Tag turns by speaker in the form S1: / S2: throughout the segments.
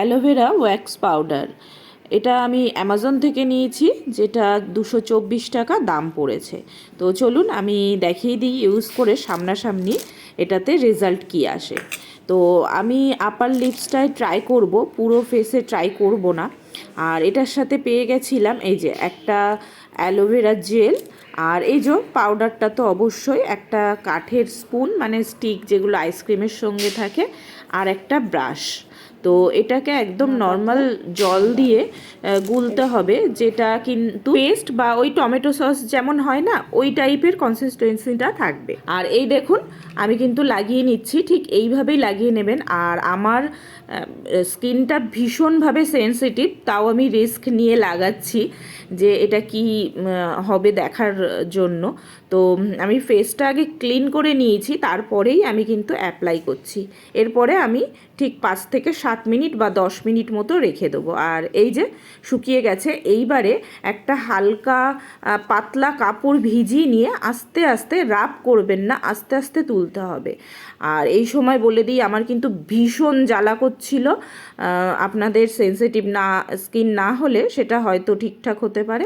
S1: Aloe vera wax powder. এটা আমি Amazon থেকে নিয়েছি, যেটা 224 টাকা দাম পড়েছে। তো চলুন আমি দেখিয়ে দিই ইউজ করে সামনাসামনি এটাতে রেজাল্ট কি আসে। তো আমি আপার লিপসটায় ট্রাই করব, পুরো ফেসে ট্রাই করব না। আর এটার সাথে পেয়ে গেছিলাম এই যে একটা অ্যালোভেরা জেল, আর এই যে পাউডারটা তো অবশ্যই, একটা কাঠের স্পুন মানে স্টিক যেগুলো আইসক্রিমের সঙ্গে থাকে, আর একটা ব্রাশ। তো এটাকে একদম নর্মাল জল দিয়ে গুলতে হবে, যেটা কিন্তু পেস্ট বা ওই টমেটো সস যেমন হয় না, ওই টাইপের কনসিস্টেন্সিটা থাকবে। আর এই দেখুন আমি কিন্তু লাগিয়ে নিচ্ছি, ঠিক এইভাবেই লাগিয়ে নেবেন। আর আমার স্কিনটা ভীষণভাবে সেনসিটিভ, তাও আমি রিস্ক নিয়ে লাগাচ্ছি যে এটা কি হবে দেখার জন্য। তো আমি ফেসটা আগে ক্লিন করে নিয়েছি, তারপরেই আমি কিন্তু অ্যাপ্লাই করছি। এরপরে আমি ঠিক 5 থেকে 7 মিনিট বা 10 মিনিট মতো রেখে দেবো। আর এই যে শুকিয়ে গেছে। এইবারে একটা হালকা পাতলা কাপড় ভিজিয়ে নিয়ে আস্তে আস্তে রাব করবেন না, আস্তে আস্তে তুলতে হবে। আর এই সময় বলে দিই, আমার কিন্তু ভীষণ জ্বালা করছিল। আপনাদের সেনসিটিভ না স্কিন না হলে সেটা হয়তো ঠিকঠাক হতে পারে।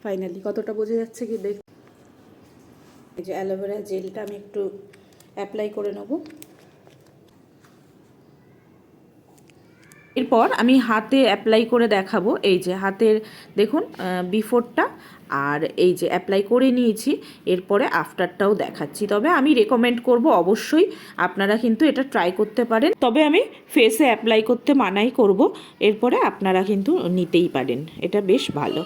S1: ফাইনালি কতটা বোঝা যাচ্ছে কি দেখ। এই যে অ্যালোভেরা জেলটা আমি একটু অ্যাপ্লাই করে নেব। এরপর আমি হাতে অ্যাপ্লাই করে দেখাবো। এই যে হাতের দেখুন বিফোরটা, আর এই যে অ্যাপ্লাই করে নিয়েছি, এরপরে আফটারটাও দেখাচ্ছি। তবে আমি রেকমেন্ড করব অবশ্যই আপনারা কিন্তু এটা ট্রাই করতে পারেন, তবে আমি ফেসে অ্যাপ্লাই করতে মানাই করব। এরপরে আপনারা কিন্তু নিতেই পারেন, এটা বেশ ভালো।